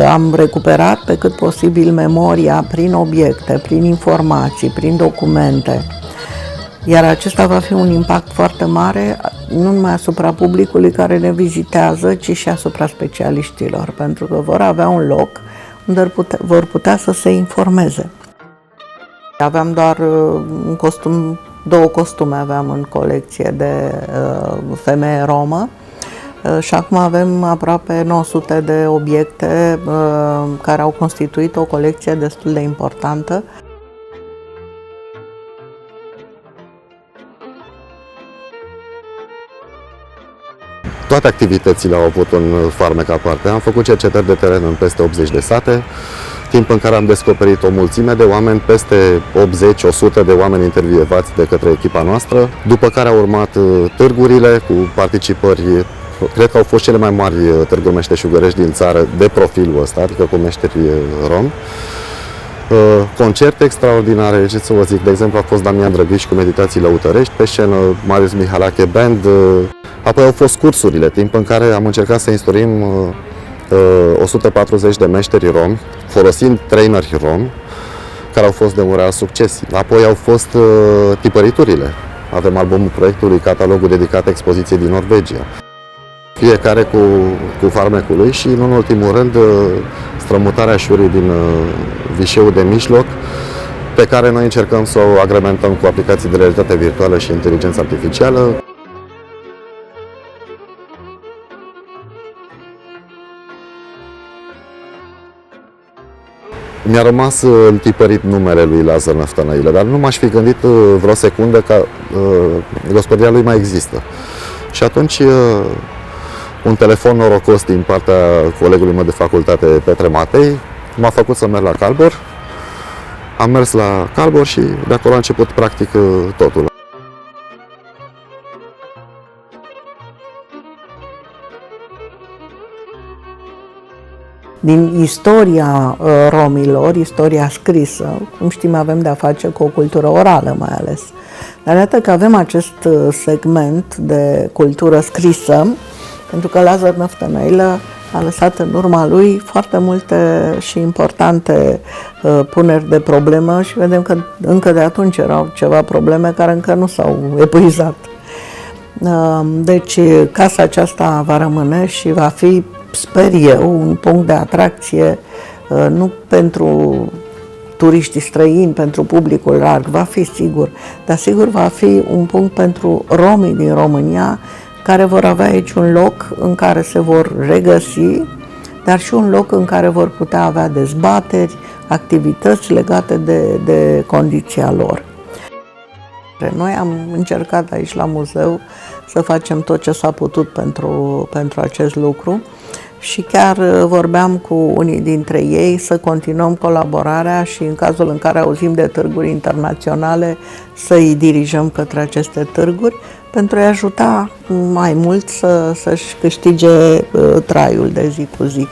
am recuperat pe cât posibil memoria prin obiecte, prin informații, prin documente. Iar acesta va fi un impact foarte mare, nu numai asupra publicului care ne vizitează, ci și asupra specialiștilor, pentru că vor avea un loc unde vor putea să se informeze. Aveam doar un costum, 2 costume aveam în colecție de femeie romă și acum avem aproape 900 de obiecte care au constituit o colecție destul de importantă. Toate activitățile au avut un farmec aparte. Am făcut cercetări de teren în peste 80 de sate, timp în care am descoperit o mulțime de oameni, peste 80-100 de oameni intervievați de către echipa noastră, după care au urmat târgurile cu participări. Cred că au fost cele mai mari târguri meșteșugărești din țară de profilul ăsta, adică cu meșteri romi. Concerte extraordinare, ce să vă zic, de exemplu a fost Damian Drăghiș cu Meditații Lăutărești, pe scenă Marius Mihalache Band. Apoi au fost cursurile, timp în care am încercat să instruim 140 de meșteri romi, folosind traineri romi, care au fost de un real succes. Apoi au fost tipăriturile. Avem albumul proiectului, catalogul dedicat expoziției din Norvegia. Fiecare cu farmecul lui și, în ultimul rând, strămutarea șurii din Vișeul de Mijloc, pe care noi încercăm să o agrementăm cu aplicații de realitate virtuală și inteligență artificială. Mi-a rămas întipărit numele lui Lazar Năftănăilă, dar nu m-aș fi gândit vreo secundă că gospodăria lui mai există. Și atunci un telefon norocos din partea colegului meu de facultate, Petre Matei, m-a făcut să merg la Calbor. Am mers la Calbor și de acolo a început practic totul. Din istoria romilor, istoria scrisă, cum știm, avem de-a face cu o cultură orală mai ales. Dar iată că avem acest segment de cultură scrisă, pentru că Lazar Năftănăilă a lăsat în urma lui foarte multe și importante puneri de problemă și vedem că încă de atunci erau ceva probleme care încă nu s-au epuizat. Deci casa aceasta va rămâne și va fi, sper eu, un punct de atracție nu pentru turiștii străini, pentru publicul larg, va fi sigur, dar sigur va fi un punct pentru romii din România care vor avea aici un loc în care se vor regăsi, dar și un loc în care vor putea avea dezbateri, activități legate de condiția lor. Noi am încercat aici la muzeu să facem tot ce s-a putut pentru acest lucru și chiar vorbeam cu unii dintre ei să continuăm colaborarea și în cazul în care auzim de târguri internaționale să îi dirijăm către aceste târguri pentru a-i ajuta mai mult să-și câștige traiul de zi cu zi.